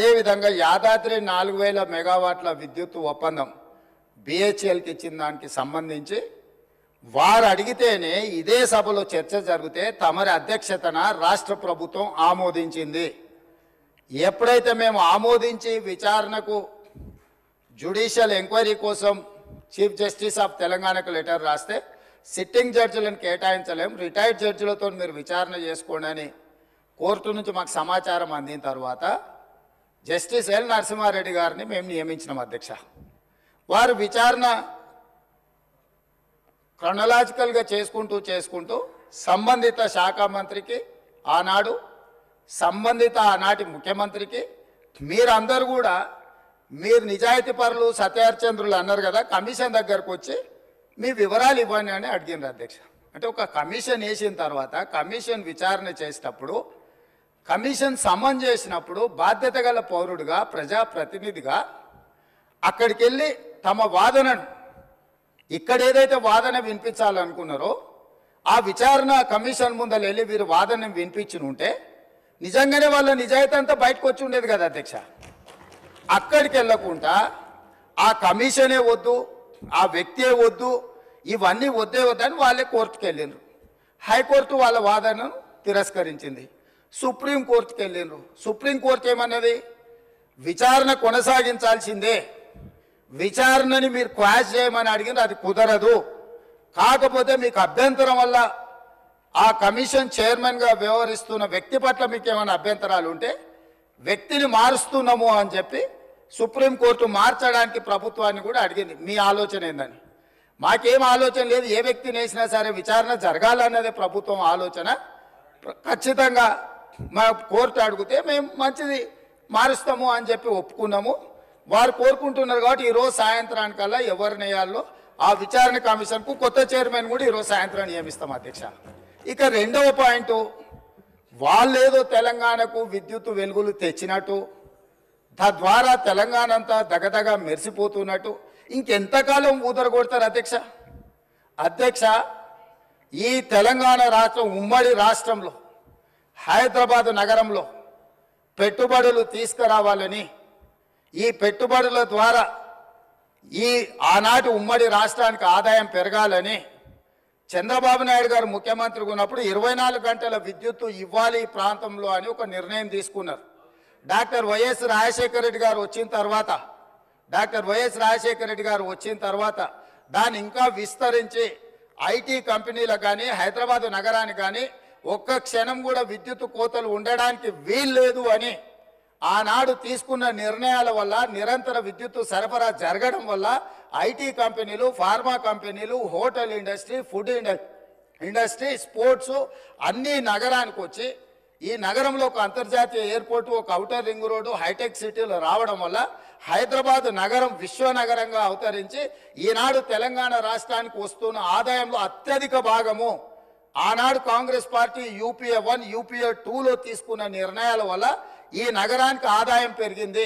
అదేవిధంగా యాదాద్రి 4000 మెగావాట్ల విద్యుత్ ఒప్పందం బిహెచ్ఎల్కి ఇచ్చిన దానికి సంబంధించి వారు అడిగితేనే ఇదే సభలో చర్చ జరిగితే తమరి అధ్యక్షతన రాష్ట్ర ప్రభుత్వం ఆమోదించింది. ఎప్పుడైతే మేము ఆమోదించి విచారణకు జ్యుడిషియల్ ఎంక్వైరీ కోసం చీఫ్ జస్టిస్ ఆఫ్ తెలంగాణకు లెటర్ రాస్తే సిట్టింగ్ జడ్జిలను కేటాయించలేం, రిటైర్డ్ జడ్జిలతో మీరు విచారణ చేసుకోండి అని కోర్టు నుంచి మాకు సమాచారం అందిన తర్వాత జస్టిస్ ఎల్ నరసింహారెడ్డి గారిని మేము నియమించినాం అధ్యక్ష. వారు విచారణ క్రొనలాజికల్గా చేసుకుంటూ సంబంధిత శాఖ మంత్రికి ఆనాడు సంబంధిత ఆనాటి ముఖ్యమంత్రికి మీరందరూ కూడా మీరు నిజాయితీ పరులు సత్యహరిచంద్రులు అన్నారు కదా, కమిషన్ దగ్గరకు వచ్చి మీ వివరాలు ఇవ్వండి అని అడిగినారు అధ్యక్ష. అంటే ఒక కమిషన్ వేసిన తర్వాత కమిషన్ విచారణ చేసేటప్పుడు కమిషన్ సమన్ చేసినప్పుడు బాధ్యత గల పౌరుడిగా ప్రజాప్రతినిధిగా అక్కడికి వెళ్ళి తమ వాదనను ఇక్కడ ఏదైతే వాదన వినిపించాలనుకున్నారో ఆ విచారణ కమిషన్ ముందర వెళ్ళి వీరు వాదన వినిపించి ఉంటే నిజంగానే వాళ్ళ నిజాయితీ అంతా బయటకు వచ్చి ఉండేది కదా అధ్యక్ష. అక్కడికి వెళ్ళకుండా ఆ కమిషనే వద్దు, ఆ వ్యక్తే వద్దు, ఇవన్నీ వద్దే వద్దని వాళ్ళే కోర్టుకు వెళ్ళిండ్రు. హైకోర్టు వాళ్ళ వాదనను తిరస్కరించింది. సుప్రీంకోర్టుకు వెళ్ళిండ్రు. సుప్రీంకోర్టు ఏమన్నది, విచారణ కొనసాగించాల్సిందే, విచారణని మీరు క్వాష్ చేయమని అడిగింది, అది కుదరదు. కాకపోతే మీకు అభ్యంతరం వల్ల ఆ కమిషన్ చైర్మన్గా వ్యవహరిస్తున్న వ్యక్తి పట్ల మీకు ఏమైనా అభ్యంతరాలు ఉంటే వ్యక్తిని మారుస్తున్నాము అని చెప్పి సుప్రీంకోర్టు మార్చడానికి ప్రభుత్వాన్ని కూడా అడిగింది. మీ ఆలోచన ఏందని? మాకేం ఆలోచన లేదు, ఏ వ్యక్తిని వేసినా సరే విచారణ జరగాలన్నదే ప్రభుత్వం ఆలోచన. ఖచ్చితంగా మా కోర్టు అడిగితే మేము మంచిది మారుస్తాము అని చెప్పి ఒప్పుకున్నాము. వారు కోరుకుంటున్నారు కాబట్టి ఈరోజు సాయంత్రానికల్లా ఎవరిని వేయాలో ఆ విచారణ కమిషన్కు కొత్త చైర్మన్ కూడా ఈరోజు సాయంత్రం నియమిస్తాం అధ్యక్ష. ఇక రెండవ పాయింట్, వాళ్ళేదో తెలంగాణకు విద్యుత్ వెలుగులు తెచ్చినట్టు, తద్వారా తెలంగాణ అంతా దగదగ మెరిసిపోతున్నట్టు ఇంకెంతకాలం ఊదరగొడతారు అధ్యక్ష? అధ్యక్ష, ఈ తెలంగాణ రాష్ట్రం ఉమ్మడి రాష్ట్రంలో హైదరాబాద్ నగరంలో పెట్టుబడులు తీసుకురావాలని, ఈ పెట్టుబడుల ద్వారా ఈ ఆనాటి ఉమ్మడి రాష్ట్రానికి ఆదాయం పెరగాలని చంద్రబాబు నాయుడు గారు ముఖ్యమంత్రిగా ఉన్నప్పుడు 24 గంటల విద్యుత్తు ఇవ్వాలి ఈ ప్రాంతంలో అని ఒక నిర్ణయం తీసుకున్నారు. డాక్టర్ వైఎస్ రాజశేఖర రెడ్డి గారు వచ్చిన తర్వాత దాన్ని ఇంకా విస్తరించి ఐటీ కంపెనీలకు కానీ హైదరాబాద్ నగరానికి కానీ ఒక్క క్షణం కూడా విద్యుత్ కోతలు ఉండడానికి వీల్లేదు అని ఆనాడు తీసుకున్న నిర్ణయాల వల్ల నిరంతర విద్యుత్తు సరఫరా జరగడం వల్ల ఐటీ కంపెనీలు, ఫార్మా కంపెనీలు, hotel industry, food industry, sports అన్నీ నగరానికి వచ్చి ఈ నగరంలో ఒక అంతర్జాతీయ ఎయిర్పోర్టు, ఒక ఔటర్ రింగ్ రోడ్డు, హైటెక్ సిటీలు రావడం వల్ల హైదరాబాద్ నగరం విశ్వనగరంగా అవతరించి ఈనాడు తెలంగాణ రాష్ట్రానికి వస్తున్న ఆదాయంలో అత్యధిక భాగము ఆనాడు కాంగ్రెస్ పార్టీ యూపీఏ 1, యూపీఏ 2లో తీసుకున్న నిర్ణయాల వల్ల ఈ నగరానికి ఆదాయం పెరిగింది.